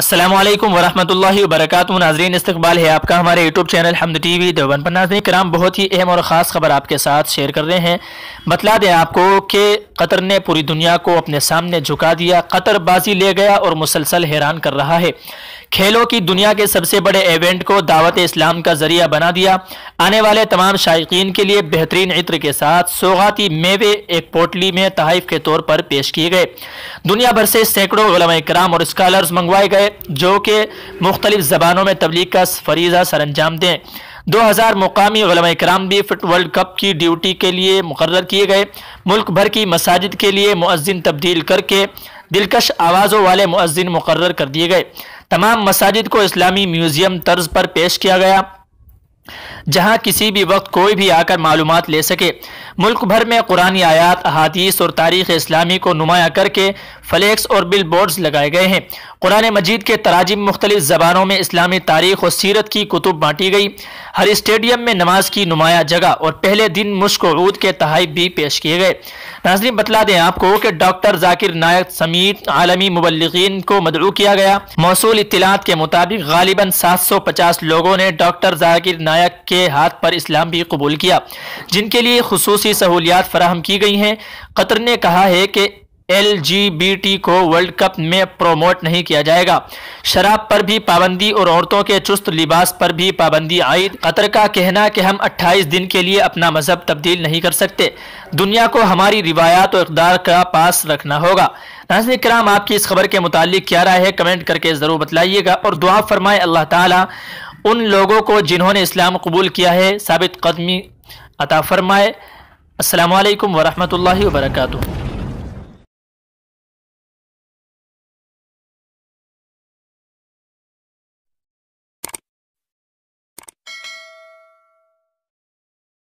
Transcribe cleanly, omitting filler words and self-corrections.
अस्सलामु अलैकुम वरहमतुल्लाहि वबरकातुहू। नाज़रीन, इस्तकबाल है आपका हमारे यूट्यूब चैनल हमद टीवी देवबंद पर। नाज़रीन किराम, बहुत ही अहम और ख़ास खबर आपके साथ शेयर कर रहे हैं। बतला दें आपको कि कतर ने पूरी दुनिया को अपने सामने झुका दिया। कतर बाजी ले गया और मुसलसल हैरान कर रहा है। खेलों की दुनिया के सबसे बड़े इवेंट को दावत इस्लाम का जरिया बना दिया। आने वाले तमाम शायकीन के लिए बेहतरीन इत्र के साथ सौगाती मेवे एक पोटली में तहफ़ के तौर पर पेश किए गए। दुनिया भर से सैकड़ों उलमा कराम और स्कॉलर्स मंगवाए गए जो कि मुख्तलिफ ज़बानों में तबलीग का फरीज़ा सर अंजाम दें। 2000 मुकामी उलमा कराम भी फिट वर्ल्ड कप की ड्यूटी के लिए मुकर्रर किए गए। मुल्क भर की मसाजिद के लिए मुअज्जिन तब्दील करके दिलकश आवाज़ों वाले मुअज्जिन मुकर्रर कर दिए गए। तमाम मसाजिद को इस्लामी म्यूज़ियम तर्ज पर पेश किया गया, जहां किसी भी वक्त कोई भी आकर मालूमात ले सके। मुल्क भर में कुरानी आयात, अहादीस और तारीख़ इस्लामी को नुमाया करके फ्लैक्स और बिल बोर्ड्स लगाए गए हैं। कुरान मजीद के तराजिम मुख्तलिफ ज़बानों में इस्लामी तारीख़ और सीरत की कुतुब बांटी गई। हर स्टेडियम में नमाज की नुमाया जगह और पहले दिन मुश्क ऊद के तहाइफ भी पेश किए गए। नाज़रीन, बतला दें आपको कि डॉक्टर जाकिर नायक समेत आलमी मुबल्लिगीन को मदऊ किया गया। मौसूल इत्तलात के मुताबिक गालिबन 750 लोगों ने डॉक्टर जाकिर नायक के हाथ पर इस्लाम भी कबूल किया, जिनके लिए खुसूसी सहूलियात फराहम की गई हैं। कतर ने कहा है कि LGBT को वर्ल्ड कप में प्रोमोट नहीं किया जाएगा। शराब पर भी पाबंदी और औरतों के चुस्त लिबास पर भी पाबंदी आयद। कतर का कहना कि हम 28 दिन के लिए अपना मजहब तब्दील नहीं कर सकते। दुनिया को हमारी रिवायात और इक़दार का पास रखना होगा। नाज़रीन किराम, आपकी इस खबर के मुतालिक क्या राय है, कमेंट करके ज़रूर बतलाइएगा और दुआ फरमाए अल्लाह ताला उन लोगों को जिन्होंने इस्लाम कबूल किया है साबित कदमी अता फरमाए। अस्सलामु अलैकुम वरहमतुल्लाहि वबरकातुहू।